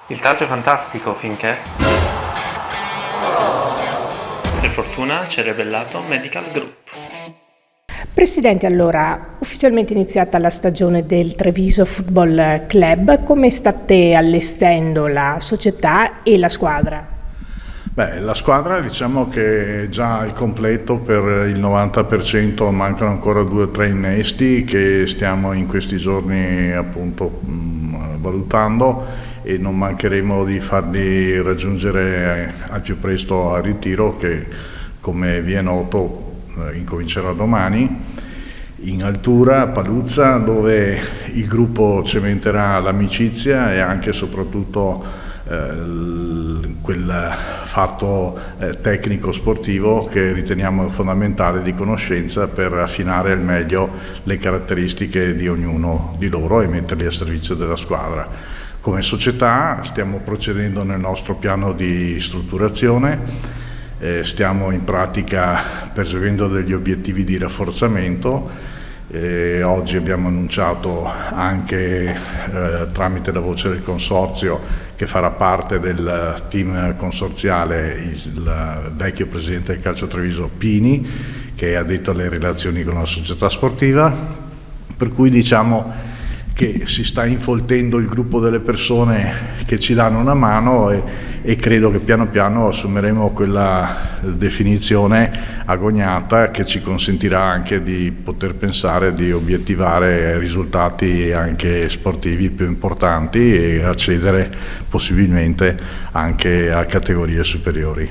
Il calcio è fantastico finché, per fortuna, ci ha rivelato Medical Group. Presidente, allora, ufficialmente iniziata la stagione del Treviso Football Club, come state allestendo la società e la squadra? Beh, la squadra diciamo che è già al completo per il 90%, mancano ancora 2 o 3 innesti che stiamo in questi giorni appunto valutando, e non mancheremo di farli raggiungere al più presto al ritiro che, come vi è noto, incomincerà domani in altura a Paluzza, dove il gruppo cementerà l'amicizia e anche e soprattutto quel fatto tecnico sportivo che riteniamo fondamentale di conoscenza per affinare al meglio le caratteristiche di ognuno di loro e metterli a servizio della squadra. Come società stiamo procedendo nel nostro piano di strutturazione, stiamo in pratica perseguendo degli obiettivi di rafforzamento. Oggi abbiamo annunciato anche tramite la voce del consorzio che farà parte del team consorziale il vecchio presidente del Calcio Treviso Pini, che è addetto alle relazioni con la società sportiva, per cui diciamo che si sta infoltendo il gruppo delle persone che ci danno una mano e credo che piano piano assumeremo quella definizione agognata che ci consentirà anche di poter pensare di obiettivare risultati anche sportivi più importanti e accedere possibilmente anche a categorie superiori.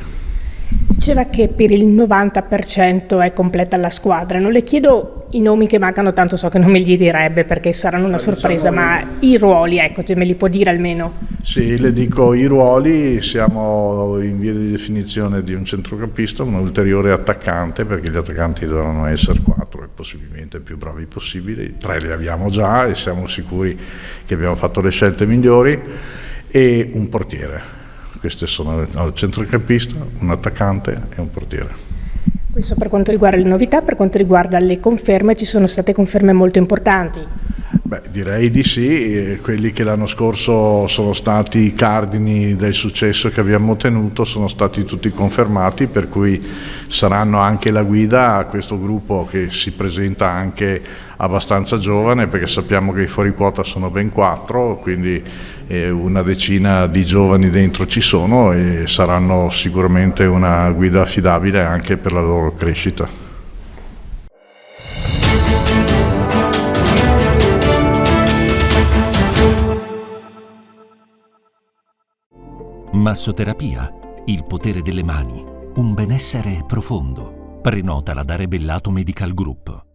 Diceva che per il 90% è completa la squadra. Non le chiedo i nomi che mancano, tanto so che non me li direbbe perché saranno una sorpresa, ma i ruoli, ecco, me li può dire almeno? Sì, le dico i ruoli: siamo in via di definizione di un centrocampista, un ulteriore attaccante, perché gli attaccanti dovranno essere 4 e possibilmente più bravi possibili, 3 li abbiamo già e siamo sicuri che abbiamo fatto le scelte migliori, e un portiere. Queste sono il centrocampista, un attaccante e un portiere. Questo per quanto riguarda le novità. Per quanto riguarda le conferme, ci sono state conferme molto importanti. Beh, direi di sì. Quelli che l'anno scorso sono stati i cardini del successo che abbiamo ottenuto sono stati tutti confermati, per cui saranno anche la guida a questo gruppo che si presenta anche abbastanza giovane, perché sappiamo che i fuori quota sono ben 4, quindi una decina di giovani dentro ci sono e saranno sicuramente una guida affidabile anche per la loro crescita. Massoterapia, il potere delle mani, un benessere profondo. Prenotala da Rebellato Medical Group.